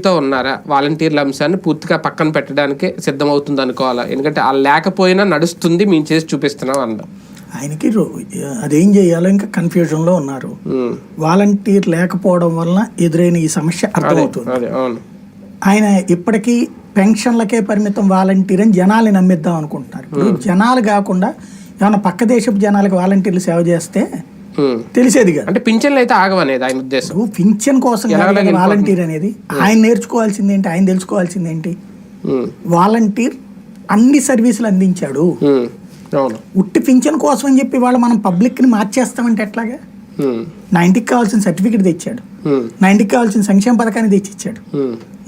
మీతో ఉన్నారా? వాలంటీర్ల అంశాన్ని పూర్తిగా పక్కన పెట్టడానికి సిద్ధమవుతుంది అనుకోవాలా? ఎందుకంటే ఆ లేకపోయినా నడుస్తుంది, మేము చేసి చూపిస్తున్నాం అందం. ఆయనకి అదేం చేయాలో ఇంకా కన్ఫ్యూజన్లో ఉన్నారు. వాలంటీర్ లేకపోవడం వలన ఎదురైన ఈ సమస్య అర్థమవుతుంది. ఆయన ఇప్పటికీ పెన్షన్లకే పరిమితం వాలంటీర్ అని జనాల్ని నమ్మిద్దాం అనుకుంటున్నారు. ఇప్పుడు జనాలు కాకుండా ఏమన్నా పక్క దేశపు జనాలకు వాలంటీర్లు సేవ చేస్తే తెలిసేదిగా. అంటే పింఛన్లు అయితే ఆగవనేది ఆయన ఉద్దేశం. పింఛన్ కోసం వాలంటీర్ అనేది ఆయన నేర్చుకోవాల్సింది ఏంటి, ఆయన తెలుసుకోవాల్సింది ఏంటి? వాలంటీర్ అన్ని సర్వీసులు అందించాడు. ఉట్టి పింఛన్ కోసం అని చెప్పి వాళ్ళు మనం పబ్లిక్ ని మార్చేస్తామంటే ఎట్లాగా? నా ఇంటికి కావాల్సిన సర్టిఫికెట్ తెచ్చాడు, నా ఇంటికి కావాల్సిన సంక్షేమ పథకాన్ని తెచ్చిచ్చాడు,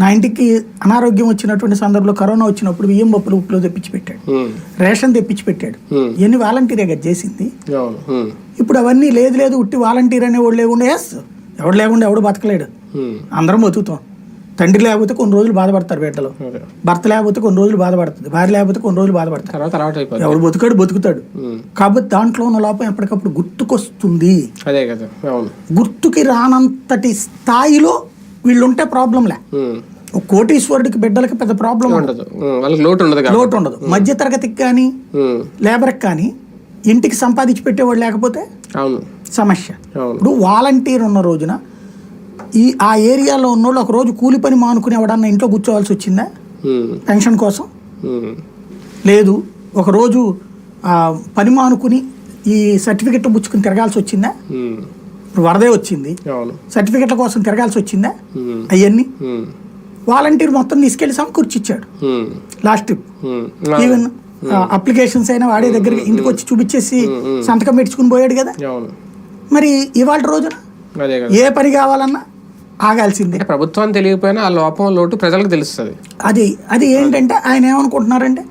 నా ఇంటికి అనారోగ్యం వచ్చినటువంటి సందర్భంలో కరోనా వచ్చినప్పుడు బియ్యం పప్పులు ఉప్పులు తెప్పించి పెట్టాడు, రేషన్ తెప్పించి పెట్టాడు. ఇవన్నీ వాలంటీరే కదా చేసింది. ఇప్పుడు అవన్నీ లేదు ఉట్టి వాలంటీర్ అనేవాడు లేకుండా ఎవడు లేకుండా ఎవడు బతకలేడు, అందరం బతుకుతాం. తండ్రి లేకపోతే కొన్ని రోజులు బాధపడతారు బిడ్డలు, భర్త లేకపోతే కొన్ని రోజులు బాధపడుతుంది, భార్య లేకపోతే కొన్ని రోజులు బాధపడతారు. ఎవడు బతుకుతాడు. కాబట్టి దాంట్లో ఉన్న లోపం ఎప్పటికప్పుడు గుర్తుకొస్తుంది. గుర్తుకి రానంతటి స్థాయిలో వీళ్ళుంటే ప్రాబ్లంలే. కోటీశ్వరుడికి బిడ్డలకి పెద్ద ప్రాబ్లం ఉండదు, లోటు ఉండదు. మధ్య తరగతికి కానీ లేబర్కి కానీ ఇంటికి సంపాదించి పెట్టేవాడు లేకపోతే సమస్య. ఇప్పుడు వాలంటీర్ ఉన్న రోజున ఆ ఏరియాలో ఉన్నోళ్ళు ఒక రోజు కూలి పని మానుకుని ఎవడన్నా ఇంట్లో కూర్చోవాల్సి వచ్చిందా పెన్షన్ కోసం? లేదు. ఒక రోజు పని మానుకుని ఈ సర్టిఫికెట్లు పుచ్చుకుని తిరగాల్సి వచ్చిందా? ఇప్పుడు వరదే వచ్చింది, సర్టిఫికెట్ల కోసం తిరగాల్సి వచ్చిందా? అవన్నీ వాలంటీర్ మొత్తం తీసుకెళ్లి సమకూర్చిచ్చాడు. లాస్ట్ ఈవెన్ అప్లికేషన్స్ అయినా వాడే దగ్గర ఇంటికి వచ్చి చూపించేసి సంతకం పెట్టుకుని పోయాడు కదా. మరి ఇవాళ రోజున ఏ పని కావాలన్నా ఆగాల్సిందే. ప్రభుత్వం తెలియకపోయినా ఆ లోపం లోటు ప్రజలకు తెలుస్తుంది. అది ఏంటంటే ఆయన ఏమనుకుంటున్నారంటే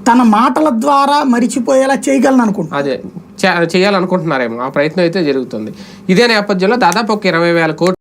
తన మాటల ద్వారా మరిచిపోయేలా చేయగలను అనుకుంటున్నారు. అదే చేయాలనుకుంటున్నారేమో, ఆ ప్రయత్నం అయితే జరుగుతుంది. ఇదే నేపథ్యంలో దాదాపు ఒక 20,000 కోట్లు